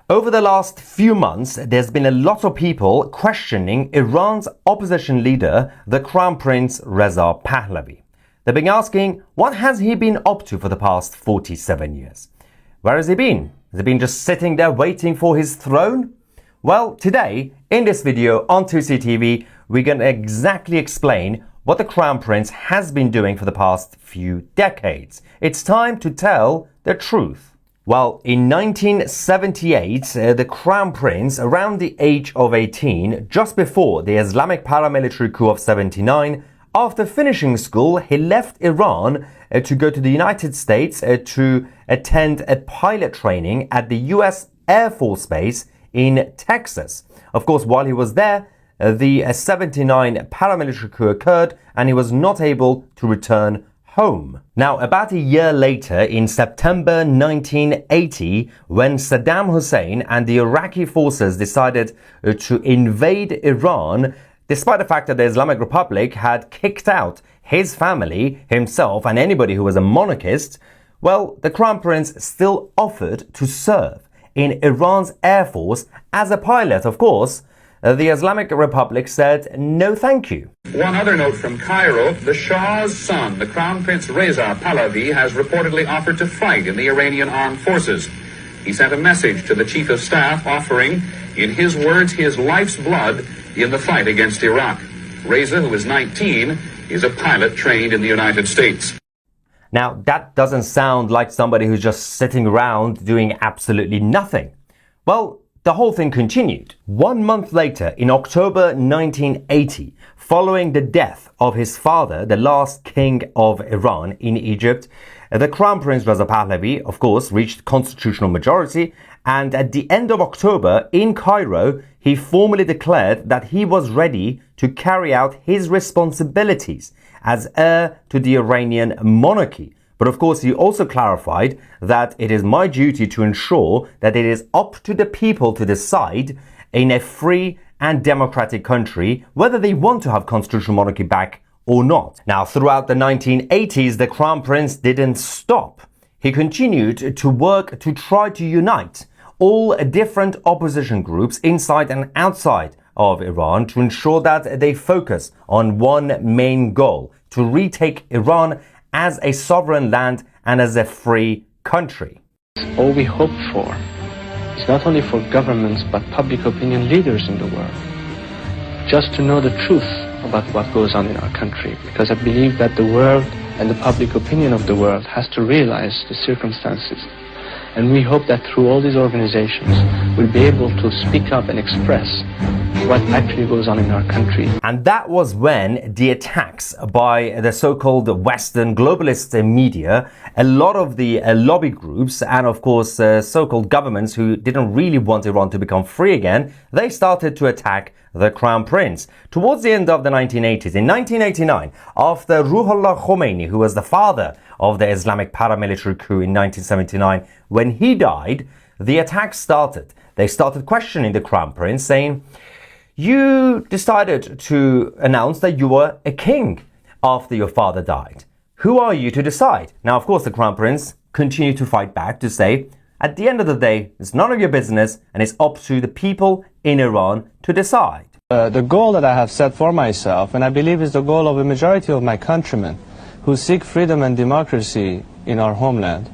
Over the last few months, there's been a lot of people questioning Iran's opposition leader, the Crown Prince Reza Pahlavi. They've been asking, what has he been up to for the past 47 years? Where has he been? Has he been just sitting there waiting for his throne? Well, today, in this video on 2C TV, we're going to exactly explain what the Crown Prince has been doing for the past few decades. It's time to tell the truth. Well, in 1978, the Crown Prince, around the age of 18, just before the Islamic paramilitary coup of 79, after finishing school, he left Iran to go to the United States to attend a pilot training at the US Air Force Base in Texas. Of course, while he was there, the 79 paramilitary coup occurred and he was not able to return home. Now, about a year later, in September 1980, when Saddam Hussein and the Iraqi forces decided to invade Iran, despite the fact that the Islamic Republic had kicked out his family, himself, and anybody who was a monarchist, well, the Crown Prince still offered to serve in Iran's Air Force as a pilot. Of course, the Islamic Republic said no thank you. One other note from Cairo, the Shah's son, the Crown Prince Reza Pahlavi, has reportedly offered to fight in the Iranian armed forces. He sent a message to the chief of staff offering, in his words, his life's blood in the fight against Iraq. Reza, who is 19, is a pilot trained in the United States. Now, that doesn't sound like somebody who's just sitting around doing absolutely nothing. Well, the whole thing continued. 1 month later, in October 1980, following the death of his father, the last king of Iran in Egypt, the Crown Prince Reza Pahlavi, of course, reached constitutional majority, and at the end of October, in Cairo, he formally declared that he was ready to carry out his responsibilities as heir to the Iranian monarchy. But of course, he also clarified that it is my duty to ensure that it is up to the people to decide in a free and democratic country whether they want to have constitutional monarchy back or not. Now, throughout the 1980s, the Crown Prince didn't stop. He continued to work to try to unite all different opposition groups inside and outside of Iran to ensure that they focus on one main goal: to retake Iran as a sovereign land and as a free country. All we hope for is not only for governments but public opinion leaders in the world just to know the truth about what goes on in our country, because I believe that the world and the public opinion of the world has to realize the circumstances. And we hope that through all these organizations, we'll be able to speak up and express what actually goes on in our country. And that was when the attacks by the so-called Western globalist media, a lot of the lobby groups, and of course so-called governments who didn't really want Iran to become free again, they started to attack the Crown Prince. Towards the end of the 1980s, in 1989, after Ruhollah Khomeini, who was the father of the Islamic paramilitary coup in 1979, when he died, the attacks started. They started questioning the Crown Prince, saying, you decided to announce that you were a king after your father died. Who are you to decide? Now, of course, the Crown Prince continued to fight back to say, at the end of the day, it's none of your business and it's up to the people in Iran to decide. The goal that I have set for myself, and I believe is the goal of a majority of my countrymen who seek freedom and democracy in our homeland,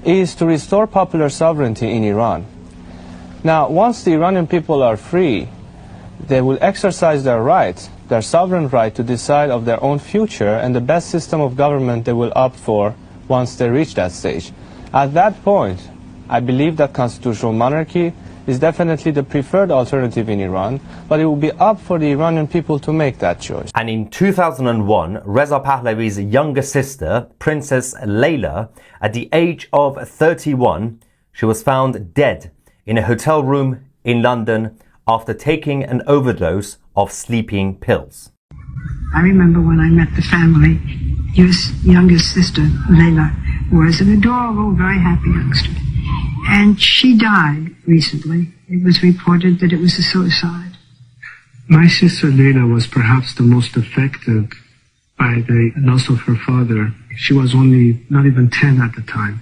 is to restore popular sovereignty in Iran. Now, once the Iranian people are free, they will exercise their right, their sovereign right to decide of their own future and the best system of government they will opt for once they reach that stage. At that point, I believe that constitutional monarchy is definitely the preferred alternative in Iran, but it will be up for the Iranian people to make that choice. And in 2001, Reza Pahlavi's younger sister, Princess Layla, at the age of 31, she was found dead in a hotel room in London after taking an overdose of sleeping pills. I remember when I met the family, his youngest sister, Layla, was an adorable, very happy youngster. And she died recently. It was reported that it was a suicide. My sister Layla was perhaps the most affected by the loss of her father. She was only not even 10 at the time.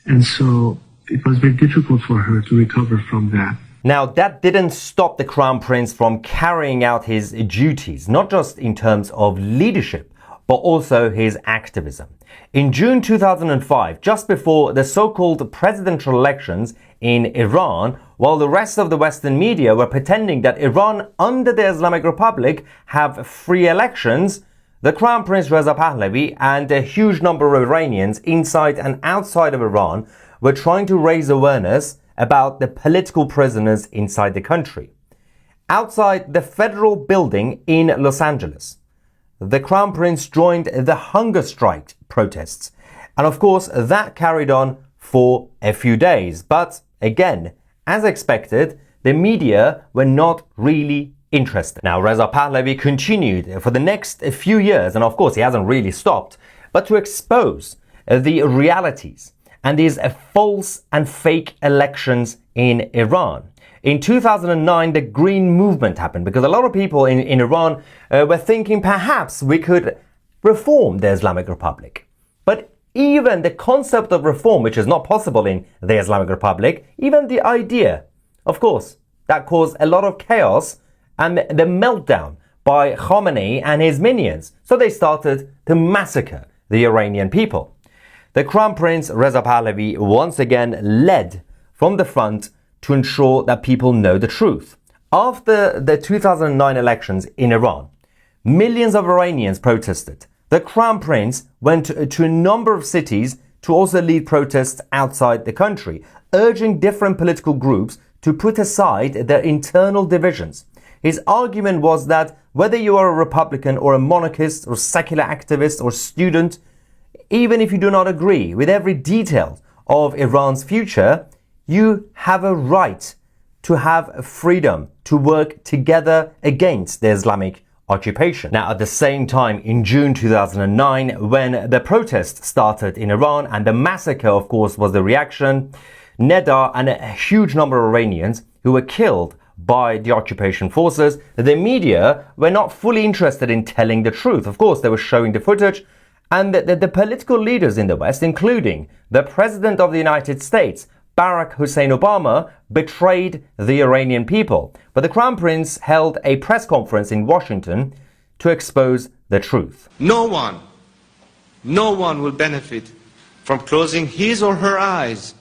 And so it was very difficult for her to recover from that. Now, that didn't stop the Crown Prince from carrying out his duties, not just in terms of leadership, but also his activism. In June 2005, just before the so-called presidential elections in Iran, while the rest of the Western media were pretending that Iran under the Islamic Republic have free elections, the Crown Prince Reza Pahlavi and a huge number of Iranians inside and outside of Iran were trying to raise awareness about the political prisoners inside the country. Outside the federal building in Los Angeles, the Crown Prince joined the hunger strike protests. And of course, that carried on for a few days. But again, as expected, the media were not really interested. Now, Reza Pahlavi continued for the next few years, and of course, he hasn't really stopped, but to expose the realities and these false and fake elections in Iran. In 2009, the Green Movement happened because a lot of people in Iran were thinking perhaps we could reform the Islamic Republic. But even the concept of reform, which is not possible in the Islamic Republic, even the idea, of course, that caused a lot of chaos and the meltdown by Khamenei and his minions. So they started to massacre the Iranian people. The Crown Prince Reza Pahlavi once again led from the front to ensure that people know the truth. After the 2009 elections in Iran, millions of Iranians protested. The Crown Prince went to a number of cities to also lead protests outside the country, urging different political groups to put aside their internal divisions. His argument was that whether you are a Republican or a monarchist or secular activist or student, even if you do not agree with every detail of Iran's future, you have a right to have freedom to work together against the Islamic occupation. Now, at the same time, in June 2009, when the protests started in Iran and the massacre, of course, was the reaction, Neda and a huge number of Iranians who were killed by the occupation forces, the media were not fully interested in telling the truth. Of course, they were showing the footage, and the political leaders in the West, including the President of the United States, Barack Hussein Obama, betrayed the Iranian people. But the Crown Prince held a press conference in Washington to expose the truth. No one will benefit from closing his or her eyes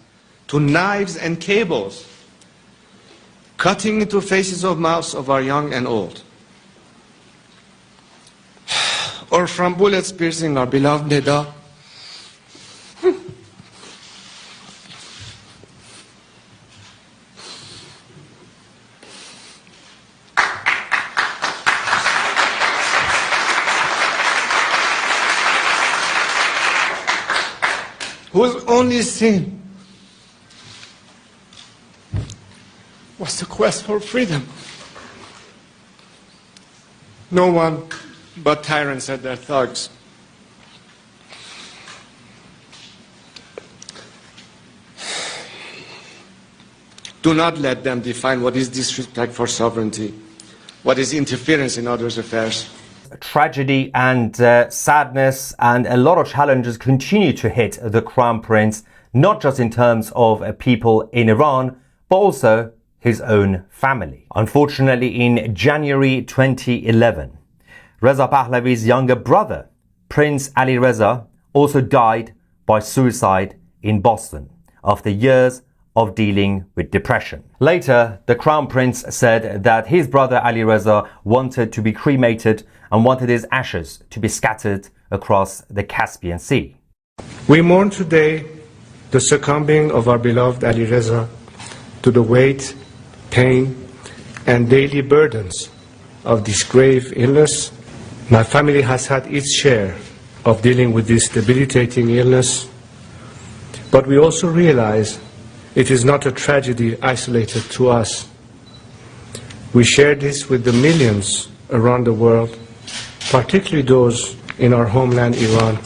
to knives and cables, cutting into faces of mouths of our young and old, or from bullets piercing our beloved Neda. Whose only sin was the quest for freedom. No one but tyrants and their thugs. Do not let them define what is disrespect for sovereignty, what is interference in others' affairs. Tragedy and sadness and a lot of challenges continue to hit the Crown Prince, not just in terms of people in Iran, but also his own family. Unfortunately, in January 2011, Reza Pahlavi's younger brother, Prince Ali Reza, also died by suicide in Boston after years of dealing with depression. Later, the Crown Prince said that his brother Ali Reza wanted to be cremated and wanted his ashes to be scattered across the Caspian Sea. We mourn today the succumbing of our beloved Ali Reza to the weight, pain, and daily burdens of this grave illness. My family has had its share of dealing with this debilitating illness, but we also realize it is not a tragedy isolated to us. We share this with the millions around the world, particularly those in our homeland Iran,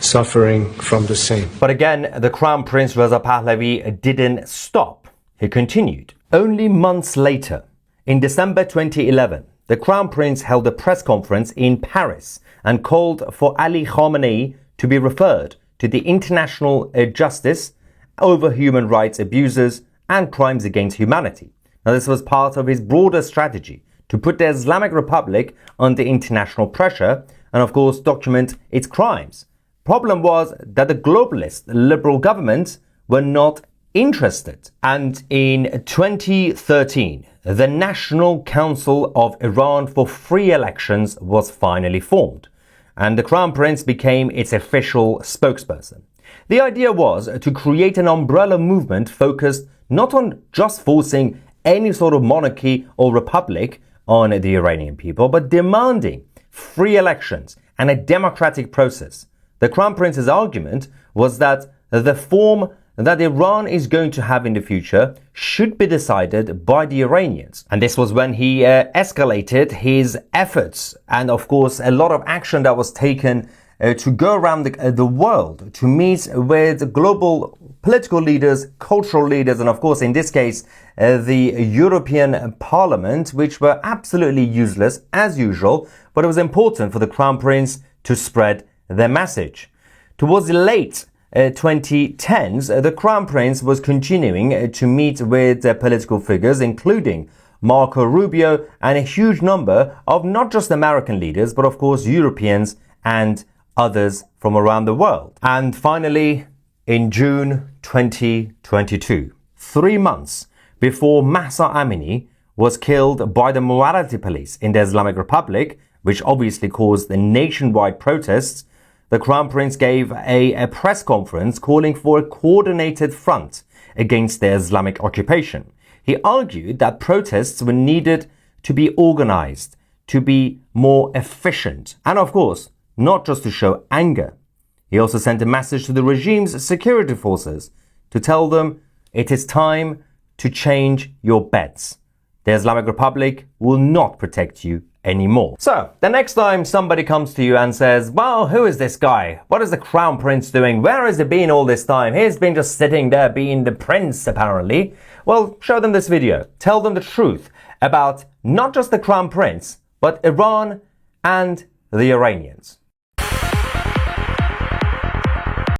suffering from the same. But again, the Crown Prince Reza Pahlavi didn't stop. He continued. Only months later, in December 2011, the Crown Prince held a press conference in Paris and called for Ali Khamenei to be referred to the international justice over human rights abuses and crimes against humanity. Now, this was part of his broader strategy to put the Islamic Republic under international pressure and, of course, document its crimes. Problem was that the globalist liberal governments were not interested. And in 2013, the National Council of Iran for Free Elections was finally formed, and the Crown Prince became its official spokesperson. The idea was to create an umbrella movement focused not on just forcing any sort of monarchy or republic on the Iranian people, but demanding free elections and a democratic process. The Crown Prince's argument was that the form that Iran is going to have in the future should be decided by the Iranians. And this was when he escalated his efforts and, of course, a lot of action that was taken to go around the world to meet with global political leaders, cultural leaders, and, of course, in this case, the European Parliament, which were absolutely useless as usual, but it was important for the Crown Prince to spread their message. Towards the late 2010s, the Crown Prince was continuing to meet with political figures, including Marco Rubio and a huge number of not just American leaders, but of course Europeans and others from around the world. And finally, in June 2022, 3 months before Mahsa Amini was killed by the morality police in the Islamic Republic, which obviously caused the nationwide protests, the Crown Prince gave a press conference calling for a coordinated front against the Islamic occupation. He argued that protests were needed to be organized, to be more efficient, and of course, not just to show anger. He also sent a message to the regime's security forces to tell them it is time to change your bets. The Islamic Republic will not protect you anymore. So, the next time somebody comes to you and says, well, who is this guy? What is the Crown Prince doing? Where has he been all this time? He's been just sitting there being the prince, apparently. Well, show them this video. Tell them the truth about not just the Crown Prince, but Iran and the Iranians.